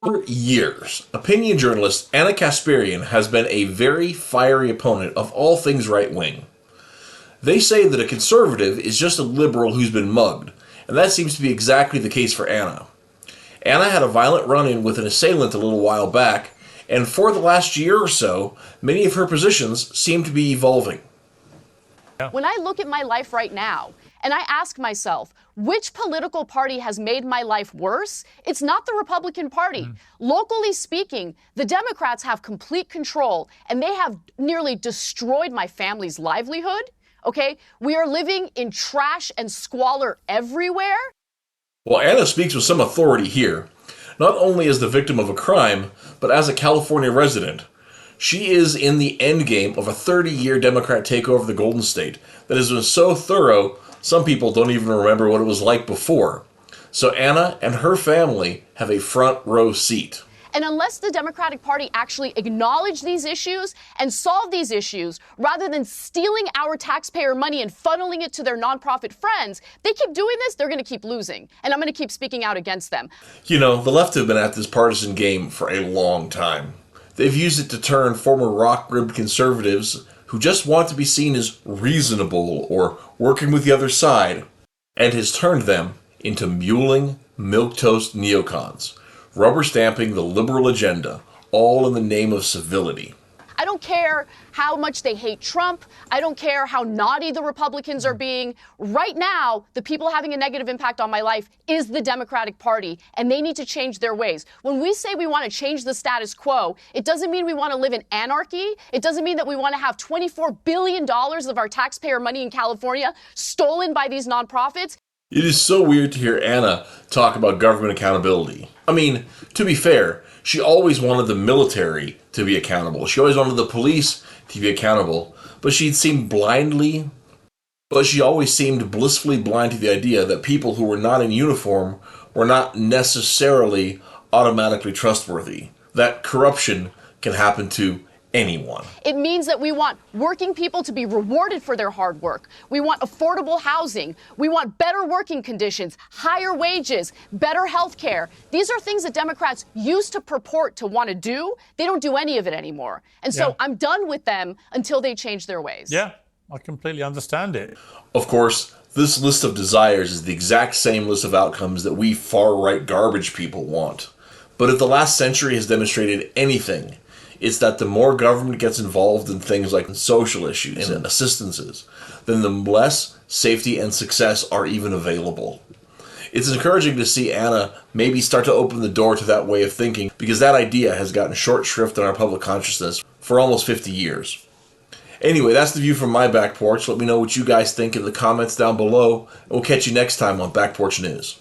For years, opinion journalist Ana Kasparian has been a very fiery opponent of all things right-wing. They say that a conservative is just a liberal who's been mugged, and that seems to be exactly the case for Ana. Ana had a violent run-in with an assailant a little while back, and for the last year or so, many of her positions seem to be evolving. When I look at my life right now, and I ask myself, which political party has made my life worse? It's not the Republican Party. Locally speaking, the Democrats have complete control, and they have nearly destroyed my family's livelihood. Okay? We are living in trash and squalor everywhere. Well, Ana speaks with some authority here, not only as the victim of a crime, but as a California resident. She is in the endgame of a 30-year Democrat takeover of the Golden State that has been so thorough, some people don't even remember what it was like before. So Ana and her family have a front row seat. And unless the Democratic Party actually acknowledge these issues and solve these issues, rather than stealing our taxpayer money and funneling it to their nonprofit friends, they keep doing this, they're going to keep losing. And I'm going to keep speaking out against them. You know, the left have been at this partisan game for a long time. They've used it to turn former rock-ribbed conservatives who just want to be seen as reasonable or working with the other side, and has turned them into mewling, milquetoast neocons, rubber stamping the liberal agenda, all in the name of civility. I don't care how much they hate Trump. I don't care how naughty the Republicans are being. Right now, the people having a negative impact on my life is the Democratic Party, and they need to change their ways. When we say we want to change the status quo, it doesn't mean we want to live in anarchy. It doesn't mean that we want to have $24 billion of our taxpayer money in California stolen by these nonprofits. It is so weird to hear Ana talk about government accountability. I mean, to be fair, she always wanted the military to be accountable. She always wanted the police to be accountable. But she always seemed blissfully blind to the idea that people who were not in uniform were not necessarily automatically trustworthy. That corruption can happen to anyone. It means that we want working people to be rewarded for their hard work. We want affordable housing. We want better working conditions, higher wages, better health care. These are things that Democrats used to purport to want to do. They don't do any of it anymore. And so I'm done with them until they change their ways. Yeah, I completely understand it. Of course, this list of desires is the exact same list of outcomes that we far-right garbage people want. But if the last century has demonstrated anything, it's that the more government gets involved in things like social issues and assistances, then the less safety and success are even available. It's encouraging to see Ana maybe start to open the door to that way of thinking, because that idea has gotten short shrift in our public consciousness for almost 50 years. Anyway, that's the view from my back porch. Let me know what you guys think in the comments down below, and we'll catch you next time on Back Porch News.